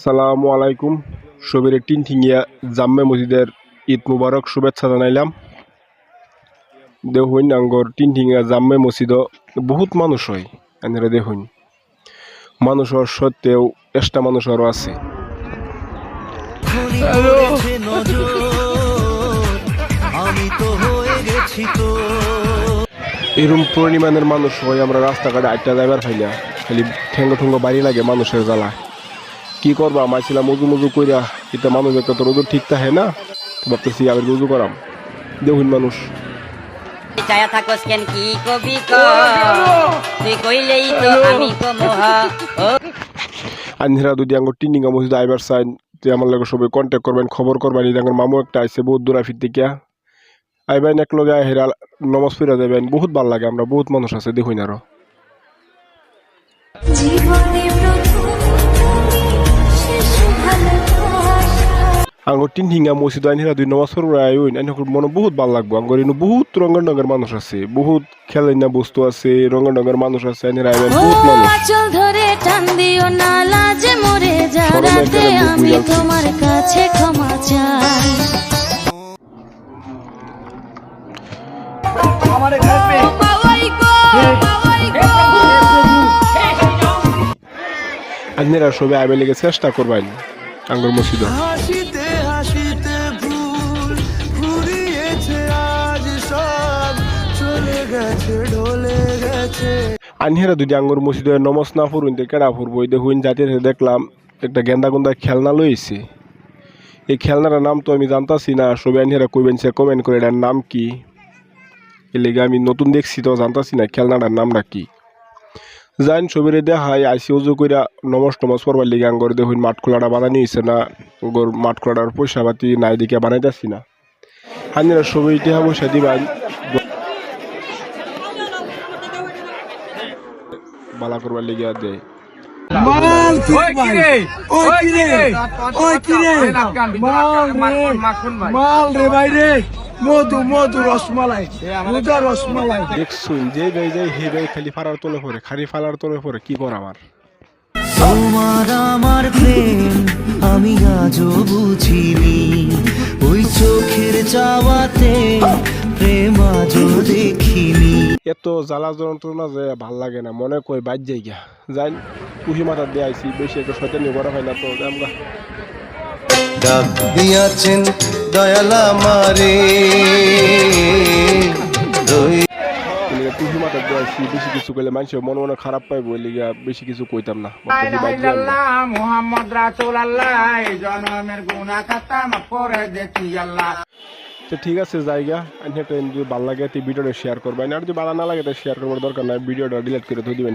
আসসালামু আলাইকুম। সবিরে টিনঠিঙ্গিয়া জাম্মে মসজিদের ঈদ মুবারক শুভেচ্ছা জানাইলাম। দেখুন আঙ্গর টিনঠিঙ্গিয়া জাম্মে মসজিদ বহুত মানুষ হয়। আপনারা দেখুন মানুষ হওয়ার সত্ত্বেও এক্সট্রা মানুষ আরও আছে। এরম পরিমাণের মানুষ হয় আমরা রাস্তাঘাটে আটটা যাইবার ফাইলা খালি ঠেঙ্গ ঠুঙ্গ বাড়ি লাগে মানুষের জ্বালা। কি করবা মাইছিলাম উজু মুজু কইরা এটা মানুষ একটা তো রোদ ঠিক থাকে না, ভাবতেছি আবার উজু করাম। দেখুন মানুষ চায়া থাকস কেন কি কবি ক তুই কইলেই তো আমি কমহ আনহিরা যদি আঙ্গুর টিনিঙ্গা মসজিদ আইবার চাইন তুই আমার লগে সবাই কন্ট্যাক্ট করবেন, খবর করবেন। আমার মামু একটা আইসে বহুত দূর আফির থেকে আইবেন, এক লগে হেরা নমাজ পড়া যাবেন। বহুত ভালো লাগে, আমরা বহুত মানুষ আছে দেখুন আরো। আঙ্গুর টিনঠিঙ্গা মসজিদ আনহিরা দুই নমাজ পড়া আইন আনহির মনে বহুত ভালো লাগবো। আঙ্গুর ইনু বহুত রঙের রঙের মানুষ আছে, বহুত খেলনা বস্তু আছে, রঙের রঙের মানুষ আছে। আনহিরা আইবেন বহুত মানুষ। চল ধরে টান দিও না লাজে মরে যারাতে আমি তোমার কাছে ক্ষমা চাই। আমারে ঘরবে আনহিরা সবাই আইবে লেগে চেষ্টা করবেন আঙ্গুর মসজিদ। হাসিতে হাসিতে ভুল ফুরিয়েছে আজ সব চলে গেছে ঢলে গেছে। আনহিরা যদি আঙ্গুর মসজিদে নমাজ না পড়ুন তো কেডা পড়বো? দেখুন জাতির দেখলাম একটা গেন্দা গুন্দা খেলনা লইছে। এই খেলনাটার নাম তো আমি জানতাছি না, সবাই আনহিরা কইবেন সে কমেন্ট করে এটার নাম কি। এর লেগে আমি নতুন দেখছি তো জানতাছি না খেলনাটার নামটা কি। যাইন সবিরে দেখাই আইসি উজু কইরা নমাজ টমাজ পড়বার লেগে আঙ্গর দেখুন মাঠ খোলাটা বানানি হয়েছে না। গোর মাঠ খোলাটার পয়সা পাতি নাই দিকে বানাইতেছি না। আনহিরা সবাই টেহা পয়সা দিবেন বালা করবার লেগে দেয়। মাল কিরে ওই কিরে ওই কিরে মাল রে ভাই রে মধু মধু রসমালাই মধু রসমালাই দেখছুন যে ভাই যাই হে ভাই খালি ফাড়ার তলে পড়ে, খালি ফালার তলে পড়ে। কি কর আমার তোমার আমার প্রেম আমি আজও বুঝিনি, ওই চোখের চাওয়াতে প্রেম আজও দেখিনি। এত জ্বালা যন্ত্রণা যে ভাল লাগে না, মনে কই বাদ যাই গা। যাই পুহি মাথা দিয়ে আইসি, বেশি একটা শয়তানি করা হয় না তো আমরা। ডাক দিয়াছেন দয়ালা মারে পুহি মাথা দিয়ে আইসি, বেশি কিছু কইলে মানুষের মনে মনে খারাপ পাইব, ওই লিগা বেশি কিছু কইতাম না। মুহাম্মদ রাসূলুল্লাহ জনমের গুনাহ খাতা মাফ করে দেখি আল্লাহ। তো ঠিক আছে জায়গা যদি ভালো লাগে ভিডিওটা শেয়ার করবেন, আর যদি ভালো না লাগে শেয়ার করবার দরকার নাই, ভিডিওটা ডিলিট করে দিবেন।